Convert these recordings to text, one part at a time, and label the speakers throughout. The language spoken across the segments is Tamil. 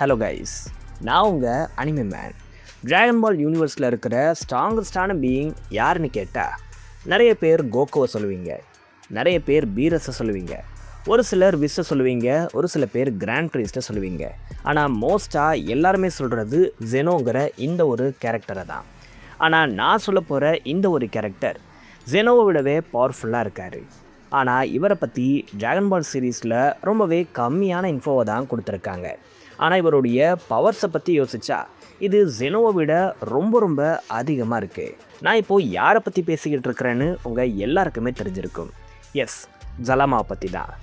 Speaker 1: ஹலோ கைஸ், நான் உங்கள் அனிமே மேன். ட்ராகன் பால் யூனிவர்ஸில் இருக்கிற ஸ்ட்ராங்கஸ்டான பீயிங் யாருன்னு கேட்டால் நிறைய பேர் கோகோவை சொல்லுவீங்க, நிறைய பேர் பீரஸை சொல்லுவீங்க, ஒரு சிலர் விஸ்ஸை சொல்லுவீங்க, ஒரு சில பேர் கிராண்ட் ப்ரீஸ்ட்டை சொல்லுவீங்க. ஆனால் மோஸ்ட்டாக எல்லாருமே சொல்கிறது ஜெனோங்கிற இந்த ஒரு கேரக்டரை தான். ஆனால் நான் சொல்ல போகிற இந்த ஒரு கேரக்டர் ஜெனோவை விடவே பவர்ஃபுல்லாக இருக்கார். ஆனால் இவரை பற்றி ட்ராகன் பால் சீரீஸில் ரொம்பவே கம்மியான இன்ஃபோவை தான் கொடுத்துருக்காங்க. ஆனால் இவருடைய பவர்ஸை பற்றி யோசித்தா இது ஜெனோவை விட ரொம்ப ரொம்ப அதிகமாக இருக்குது. நான் இப்போது யாரை பற்றி பேசிக்கிட்டு இருக்கிறேன்னு உங்கள் எல்லாருக்குமே தெரிஞ்சிருக்கும். எஸ், ஜலாமாவை பற்றி தான்.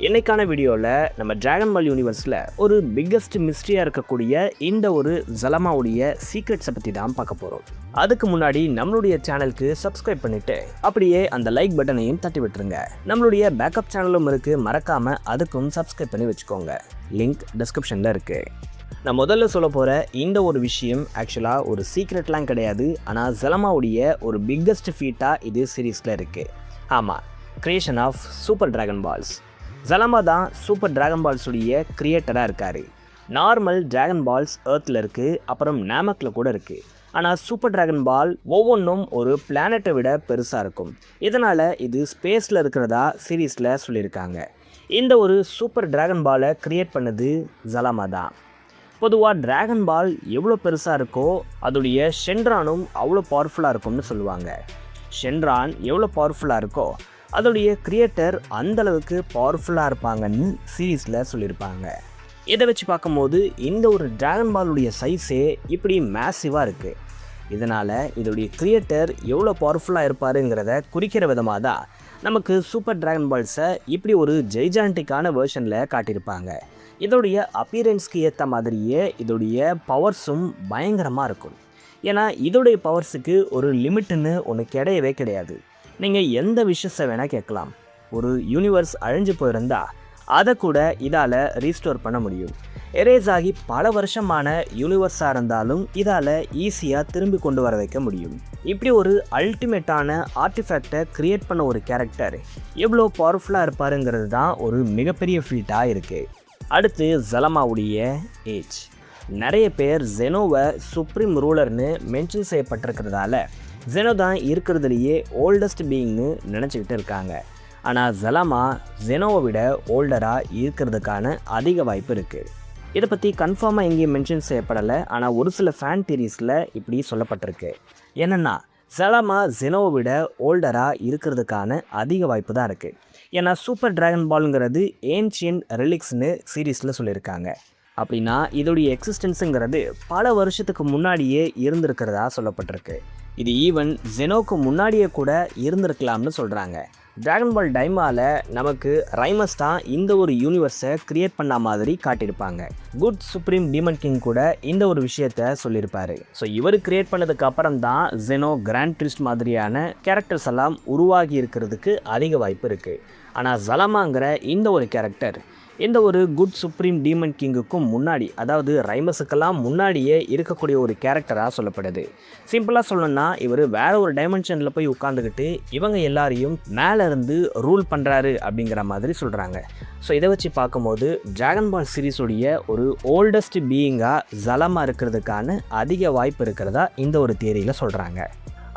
Speaker 1: இன்றைக்கான வீடியோவில் நம்ம ட்ராகன் பால் யூனிவர்ஸில் ஒரு பிக்கஸ்ட் மிஸ்ட்ரியாக இருக்கக்கூடிய இந்த ஒரு ஜலாமாவுடைய சீக்ரெட்ஸை பற்றி தான் பார்க்க போகிறோம். அதுக்கு முன்னாடி நம்மளுடைய சேனலுக்கு சப்ஸ்கிரைப் பண்ணிவிட்டு அப்படியே அந்த லைக் பட்டனையும் தட்டி விட்டுருங்க. நம்மளுடைய பேக்கப் சேனலும் இருக்குது, மறக்காமல் அதுக்கும் சப்ஸ்கிரைப் பண்ணி வச்சுக்கோங்க. லிங்க் டிஸ்கிரிப்ஷனில் இருக்குது. நான் முதல்ல சொல்ல போகிற இந்த ஒரு விஷயம் ஆக்சுவலாக ஒரு சீக்ரெட்லாம் கிடையாது. ஆனால் ஜலாமாவுடைய ஒரு பிக்கஸ்ட் ஃபீட்டாக இது சீரீஸில் இருக்குது. ஆமாம், creation of super dragon balls. ஜலாமா தான் சூப்பர் ட்ராகன் பால்ஸுடைய கிரியேட்டராக இருக்கார். நார்மல் ட்ராகன் பால்ஸ் எர்த்தில் இருக்குது, அப்புறம் நாமக்கில் கூட இருக்குது. ஆனால் சூப்பர் ட்ராகன் பால் ஒவ்வொன்றும் ஒரு பிளானட்டை விட பெருசாக இருக்கும். இதனால் இது ஸ்பேஸில் இருக்கிறதா சீரீஸில் சொல்லியிருக்காங்க. இந்த ஒரு சூப்பர் ட்ராகன் பாலை க்ரியேட் பண்ணது ஜலாமா தான். பொதுவாக ட்ராகன் பால் எவ்வளோ பெருசாக இருக்கோ அதோடைய ஷென்ரானும் அவ்வளோ பவர்ஃபுல்லாக இருக்கும்னு சொல்லுவாங்க. ஷென்ரான் எவ்வளோ பவர்ஃபுல்லாக இருக்கோ அதோடைய கிரியேட்டர் அந்தளவுக்கு பவர்ஃபுல்லாக இருப்பாங்கன்னு சீரீஸில் சொல்லியிருப்பாங்க. இதை வச்சு பார்க்கும்போது இந்த ஒரு ட்ராகன் பாலுடைய சைஸே இப்படி மேசிவாக இருக்குது. இதனால் இதோடைய கிரியேட்டர் எவ்வளோ பவர்ஃபுல்லாக இருப்பாருங்கிறத குறிக்கிற விதமாக தான் நமக்கு சூப்பர் ட்ராகன் பால்ஸை இப்படி ஒரு ஜெய்ஜான்டிக்கான வேர்ஷனில் காட்டியிருப்பாங்க. இதோடைய அப்பியரன்ஸ்க்கு ஏற்ற மாதிரியே இதோடைய பவர்ஸும் பயங்கரமாக இருக்கும். ஏன்னா இதோடைய பவர்ஸுக்கு ஒரு லிமிட்டுன்னு ஒன்று கிடையவே கிடையாது. நீங்கள் எந்த விஷயத்தை வேணால் கேட்கலாம். ஒரு யூனிவர்ஸ் அழிஞ்சு போயிருந்தா அதை கூட இதால் ரீஸ்டோர் பண்ண முடியும். எரேஸ் ஆகி பல வருஷமான யூனிவர்ஸாக இருந்தாலும் இதால் ஈஸியாக திரும்பி கொண்டு வர வைக்க முடியும். இப்படி ஒரு அல்டிமேட்டான ஆர்டிஃபேக்டை க்ரியேட் பண்ண ஒரு கேரக்டர் எவ்வளோ பவர்ஃபுல்லாக இருப்பாருங்கிறது தான் ஒரு மிகப்பெரிய ஃபீட்டாக இருக்குது. அடுத்து ஜலாமாவுடைய ஏஜ். நிறைய பேர் ஜெனோவை சுப்ரீம் ரூலர்னு மென்ஷன் செய்யப்பட்டிருக்கிறதால ஜெனோ தான் இருக்கிறதுலையே ஓல்டஸ்ட் பீயிங்னு நினச்சிக்கிட்டு இருக்காங்க. ஆனால் ஜலாமா ஜெனோவை விட ஓல்டராக இருக்கிறதுக்கான அதிக வாய்ப்பு இருக்குது. இதை பற்றி கன்ஃபார்மாக எங்கேயும் மென்ஷன் செய்யப்படலை. ஆனால் ஒரு சில ஃபேன் தியரிஸில் இப்படி சொல்லப்பட்டிருக்கு. என்னென்னா ஜலாமா ஜெனோவை விட ஓல்டராக இருக்கிறதுக்கான அதிக வாய்ப்பு தான் இருக்குது. ஏன்னா சூப்பர் ட்ராகன் பாலுங்கிறது ஏன்ஷியன்ட் ரிலிக்ஸ்னு சீரீஸில் சொல்லியிருக்காங்க. அப்படின்னா இதோடைய எக்ஸிஸ்டன்ஸுங்கிறது பல வருஷத்துக்கு முன்னாடியே இருந்திருக்கிறதா சொல்லப்பட்டிருக்கு. இது ஈவன் ஜெனோக்கு முன்னாடியே கூட இருந்திருக்கலாம்னு சொல்கிறாங்க. ட்ராகன் பால் டைமாவில் நமக்கு ரைமஸ் தான் இந்த ஒரு யூனிவர்ஸை க்ரியேட் பண்ண மாதிரி காட்டியிருப்பாங்க. குட் சுப்ரீம் டீமன் கிங் கூட இந்த ஒரு விஷயத்த சொல்லியிருப்பார். ஸோ இவர் க்ரியேட் பண்ணதுக்கு அப்புறம் தான் ஜெனோ கிராண்ட் ப்ரீஸ்ட் மாதிரியான கேரக்டர்ஸ் எல்லாம் உருவாகி இருக்கிறதுக்கு அதிக வாய்ப்பு இருக்குது. ஆனால் ஜலாமாங்கிற இந்த ஒரு கேரக்டர் இந்த ஒரு குட் சுப்ரீம் டீமன் கிங்குக்கும் முன்னாடி, அதாவது ரைமஸுக்கெல்லாம் முன்னாடியே இருக்கக்கூடிய ஒரு கேரக்டராக சொல்லப்படுது. சிம்பிளாக சொல்லணும்னா இவர் வேற ஒரு டைமென்ஷனில் போய் உட்காந்துக்கிட்டு இவங்க எல்லாரையும் மேலே இருந்து ரூல் பண்ணுறாரு அப்படிங்கிற மாதிரி சொல்கிறாங்க. ஸோ இதை வச்சு பார்க்கும்போது ட்ராகன் பால் சீரீஸுடைய ஒரு ஓல்டஸ்ட் பீயிங்காக ஜலாமா இருக்கிறதுக்கான அதிக வாய்ப்பு இருக்கிறதா இந்த ஒரு தியரியில் சொல்கிறாங்க.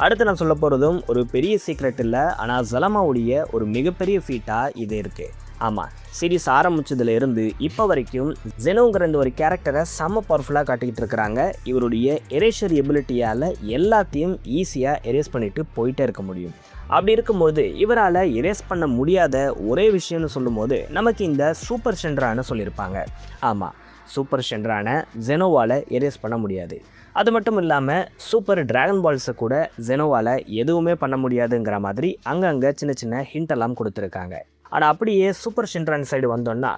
Speaker 1: அடுத்து நான் சொல்ல போகிறதும் ஒரு பெரிய சீக்ரெட் இல்லை, ஆனால் ஜலாமாவுடைய ஒரு மிகப்பெரிய ஃபீட்டாக இது இருக்குது. ஆமாம், சீரீஸ் ஆரம்பித்ததுல இருந்து இப்போ வரைக்கும் ஜெனோங்கிற இந்த ஒரு கேரக்டரை செம்ம பவர்ஃபுல்லாக காட்டிக்கிட்டு இருக்கிறாங்க. இவருடைய எரேஷர் எபிலிட்டியால் எல்லாத்தையும் ஈஸியாக எரேஸ் பண்ணிவிட்டு போயிட்டே இருக்க முடியும். அப்படி இருக்கும்போது இவரால் எரேஸ் பண்ண முடியாத ஒரே விஷயம்னு சொல்லும்போது நமக்கு இந்த சூப்பர் ஷென்ரான்னு சொல்லியிருப்பாங்க. ஆமாம், சூப்பர் ஷென்ரானை ஜெனோவால் எரேஸ் பண்ண முடியாது. அது மட்டும் இல்லாமல் சூப்பர் ட்ராகன் பால்ஸை கூட ஜெனோவால் எதுவுமே பண்ண முடியாதுங்கிற மாதிரி அங்கங்கே சின்ன சின்ன ஹிண்டெல்லாம் கொடுத்துருக்காங்க. ஆனால் அப்படியே சூப்பர் ஷென்ரான் சைடு வந்தோன்னா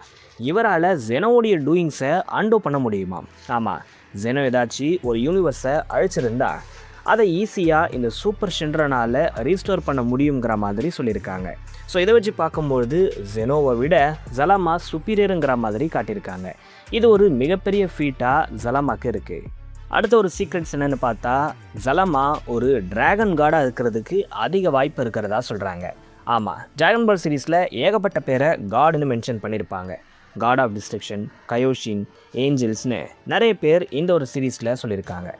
Speaker 1: இவரால் ஜெனோவுடைய டூயிங்ஸை அண்டோ பண்ண முடியுமா? ஆமாம், ஜெனோ ஏதாச்சும் ஒரு யூனிவர்ஸை அழிச்சிருந்தா அதை ஈஸியாக இந்த சூப்பர் ஷென்ரானால் ரீஸ்டோர் பண்ண முடியுங்கிற மாதிரி சொல்லியிருக்காங்க. ஸோ இதை வச்சு பார்க்கும்பொழுது ஜெனோவை விட ஜலாமா சுப்பீரியருங்கிற மாதிரி காட்டியிருக்காங்க. இது ஒரு மிகப்பெரிய ஃபீட்டாக ஜலாமாக்கு இருக்குது. அடுத்த ஒரு சீக்ரெட்ஸ் என்னென்னு பார்த்தா ஜலாமா ஒரு ட்ராகன் காடாக இருக்கிறதுக்கு அதிக வாய்ப்பு இருக்கிறதா சொல்கிறாங்க. ஆமாம், ட்ராகன் பால் சீரீஸில் ஏகப்பட்ட பேரை காடுன்னு மென்ஷன் பண்ணியிருப்பாங்க. காட் ஆஃப் டிஸ்ட்ரக்ஷன், கயோஷின், ஏஞ்சல்ஸ்னு நிறைய பேர் இந்த ஒரு சீரீஸில் சொல்லியிருக்காங்க.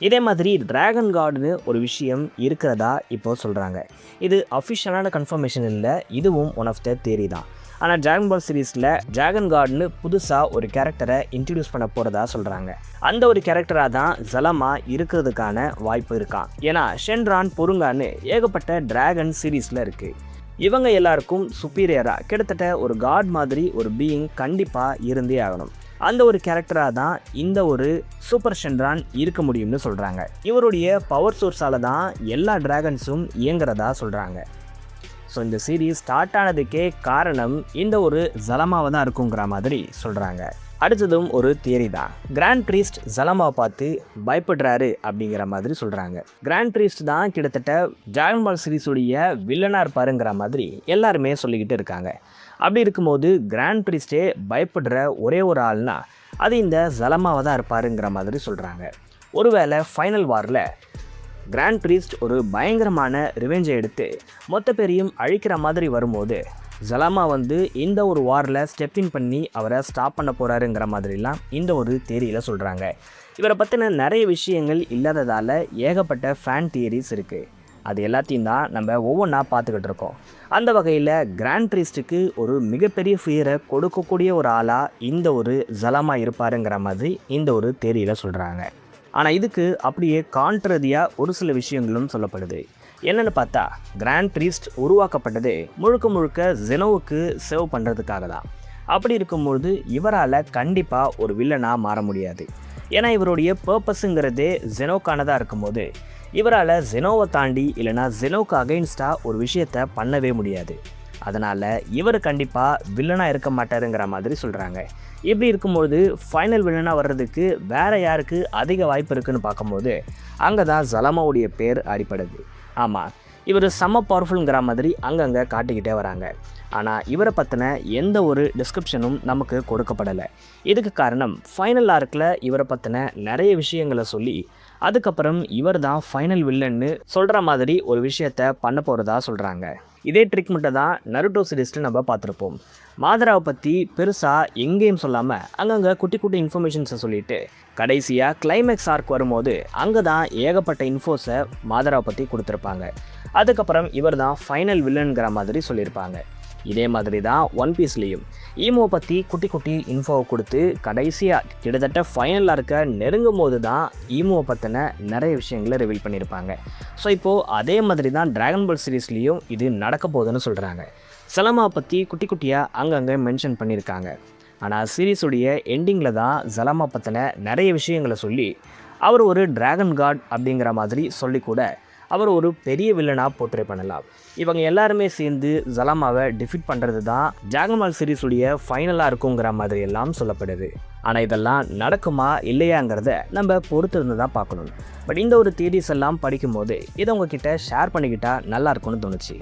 Speaker 1: இதே மாதிரி டிராகன் கார்டுன்னு ஒரு விஷயம் இருக்கிறதா இப்போ சொல்கிறாங்க. இது அஃபிஷியலான கன்ஃபர்மேஷன் இல்லை, இதுவும் ஒன் ஆஃப் த தியரி தான். ஆனால் டிராகன் பால் சீரீஸில் டிராகன் கார்டுன்னு புதுசாக ஒரு கேரக்டரை இன்ட்ரடியூஸ் பண்ண போகிறதா சொல்கிறாங்க. அந்த ஒரு கேரக்டராக தான் ஜலமா இருக்கிறதுக்கான வாய்ப்பு இருக்கான். ஏன்னா ஷென்ரான், பொருங்கான்னு ஏகப்பட்ட டிராகன் சீரீஸில் இருக்குது. இவங்க எல்லாருக்கும் சுப்பீரியராக கிட்டத்தட்ட ஒரு காட் மாதிரி ஒரு பீயிங் கண்டிப்பாக இருந்தே ஆகணும். அந்த ஒரு கேரக்டராக தான் இந்த ஒரு சூப்பர் ஷென்ரான் இருக்க முடியும்னு சொல்கிறாங்க. இவருடைய பவர் சோர்ஸால் தான் எல்லா டிராகன்ஸும் இயங்குறதா சொல்கிறாங்க. ஸோ இந்த சீரீஸ் ஸ்டார்ட் ஆனதுக்கே காரணம் இந்த ஒரு ஜலமாவை தான் இருக்குங்கிற மாதிரி சொல்கிறாங்க. அடுத்ததும் ஒரு தியரி தான். கிராண்ட் ப்ரீஸ்ட் ஜலமாவை பார்த்து பயப்படுறாரு அப்படிங்கிற மாதிரி சொல்கிறாங்க. கிராண்ட் ப்ரீஸ்ட் தான் கிட்டத்தட்ட டிராகன் பால் சீரீஸுடைய வில்லனாக இருப்பாருங்கிற மாதிரி எல்லாருமே சொல்லிக்கிட்டு இருக்காங்க. அப்படி இருக்கும்போது கிராண்ட் ப்ரீஸ்டே பயப்படுற ஒரே ஒரு ஆள்னா அது இந்த ஜலமாவை தான் இருப்பாருங்கிற மாதிரி சொல்கிறாங்க. ஒருவேளை ஃபைனல் வாரில் கிராண்ட் ப்ரீஸ்ட் ஒரு பயங்கரமான ரிவெஞ்சை எடுத்து மொத்த பேரையும் அழிக்கிற மாதிரி வரும்போது ஜலமா இந்த ஒரு வாரில் ஸ்டெப்பின் பண்ணி அவரை ஸ்டாப் பண்ண போகிறாருங்கிற மாதிரிலாம் இந்த ஒரு தியரியில் சொல்கிறாங்க. இவரை பற்றின நிறைய விஷயங்கள் இல்லாததால் ஏகப்பட்ட ஃபேன் தியரிஸ் இருக்குது. அது எல்லாத்தையும் தான் நம்ம ஒவ்வொன்றா பார்த்துக்கிட்டு இருக்கோம். அந்த வகையில் கிராண்ட் ப்ரீஸ்ட்டுக்கு ஒரு மிகப்பெரிய ஃபியரை கொடுக்கக்கூடிய ஒரு ஆளாக இந்த ஒரு ஜலமா இருப்பாருங்கிற மாதிரி இந்த ஒரு தியரியில் சொல்கிறாங்க. ஆனால் இதுக்கு அப்படியே கான்ட்ரதியாக ஒரு சில விஷயங்களும் சொல்லப்படுது. என்னென்னு பார்த்தா கிராண்ட் ப்ரீஸ்ட் உருவாக்கப்பட்டது முழுக்க முழுக்க ஜெனோவுக்கு சேவ் பண்ணுறதுக்காக தான். அப்படி இருக்கும்பொழுது இவரால் கண்டிப்பாக ஒரு வில்லனாக மாற முடியாது. ஏன்னா இவருடைய பர்பஸுங்கிறதே ஜெனோக்கானதாக இருக்கும்போது இவரால் ஜெனோவை தாண்டி இல்லைனா ஜெனோவுக்கு அகைன்ஸ்டாக ஒரு விஷயத்தை பண்ணவே முடியாது. அதனால் இவர் கண்டிப்பாக வில்லனாக இருக்க மாட்டாருங்கிற மாதிரி சொல்கிறாங்க. இப்படி இருக்கும்போது ஃபைனல் வில்லனாக வர்றதுக்கு வேறு யாருக்கு அதிக வாய்ப்பு இருக்குதுன்னு பார்க்கும்போது அங்கே தான் ஜலமாவுடைய பேர் அடிப்படுது. ஆமாம், இவர் செம்ம பவர்ஃபுல்ங்கிற மாதிரி அங்கங்கே காட்டிக்கிட்டே வராங்க. ஆனால் இவரை பற்றின எந்த ஒரு டிஸ்கிரிப்ஷனும் நமக்கு கொடுக்கப்படலை. இதுக்கு காரணம் ஃபைனல் ஆர்க்கில் இவரை பற்றின நிறைய விஷயங்களை சொல்லி அதுக்கப்புறம் இவர் தான் ஃபைனல் வில்லன்னு சொல்கிற மாதிரி ஒரு விஷயத்தை பண்ண போகிறதா சொல்கிறாங்க. இதே ட்ரிக் மட்டும் தான் நருட்டோ சீரீஸில் நம்ம பார்த்துருப்போம். மாதராவை பற்றி பெருசாக எங்கேயும் சொல்லாமல் அங்கங்கே குட்டி குட்டி இன்ஃபர்மேஷன்ஸை சொல்லிவிட்டு கடைசியாக கிளைமேக்ஸ் ஆர்க் வரும்போது அங்கே தான் ஏகப்பட்ட இன்ஃபோஸை மாதராவை பற்றி கொடுத்துருப்பாங்க. அதுக்கப்புறம் இவர் தான் ஃபைனல் வில்லனுங்கிற மாதிரி சொல்லியிருப்பாங்க. இதே மாதிரி தான் ஒன் பீஸ்லேயும் ஈமோ பற்றி குட்டி குட்டி இன்ஃபோவை கொடுத்து கடைசியாக கிட்டத்தட்ட ஃபைனலாக இருக்க நெருங்கும் போது தான் ஈமோவை பற்றின நிறைய விஷயங்களை ரிவீல் பண்ணியிருப்பாங்க. ஸோ இப்போது அதே மாதிரி தான் டிராகன் பால் சீரீஸ்லேயும் இது நடக்க போகுதுன்னு சொல்கிறாங்க. ஜலமா பற்றி குட்டி குட்டியாக அங்கங்கே மென்ஷன் பண்ணியிருக்காங்க. ஆனால் சீரீஸுடைய எண்டிங்கில் தான் ஜலமா பற்றின நிறைய விஷயங்களை சொல்லி அவர் ஒரு டிராகன் காட் அப்படிங்கிற மாதிரி சொல்லி கூட அவர் ஒரு பெரிய வில்லனாக போர்ட்ரே பண்ணலாம். இவங்க எல்லாருமே சேர்ந்து ஜலமாவை டிஃபீட் பண்ணுறது தான் டிராகன் பால் சீரீஸுடைய ஃபைனலாக இருக்குங்கிற மாதிரி எல்லாம் சொல்லப்படுது. ஆனால் இதெல்லாம் நடக்குமா இல்லையாங்கிறத நம்ம பொறுத்து இருந்து தான் பார்க்கணும். பட் இந்த ஒரு தியரிஸ் எல்லாம் படிக்கும்போது இதை உங்ககிட்ட ஷேர் பண்ணிக்கிட்டால் நல்லாயிருக்கும்னு தோணுச்சு.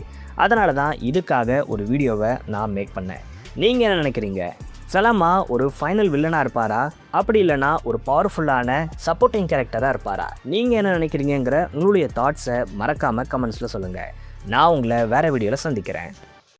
Speaker 1: அதனால தான் இதுக்காக ஒரு வீடியோவை நான் மேக் பண்ணேன். நீங்கள் என்ன நினைக்கிறீங்க? ஜலமா ஒரு ஃபைனல் வில்லனாக இருப்பாரா, அப்படி இல்லைனா ஒரு பவர்ஃபுல்லான சப்போர்ட்டிங் கேரக்டராக இருப்பாரா? நீங்கள் என்ன நினைக்கிறீங்கிற உங்களுடைய தாட்ஸை மறக்காமல் கமெண்ட்ஸில் சொல்லுங்கள். நான் உங்களை வேறு வீடியோவில் சந்திக்கிறேன்.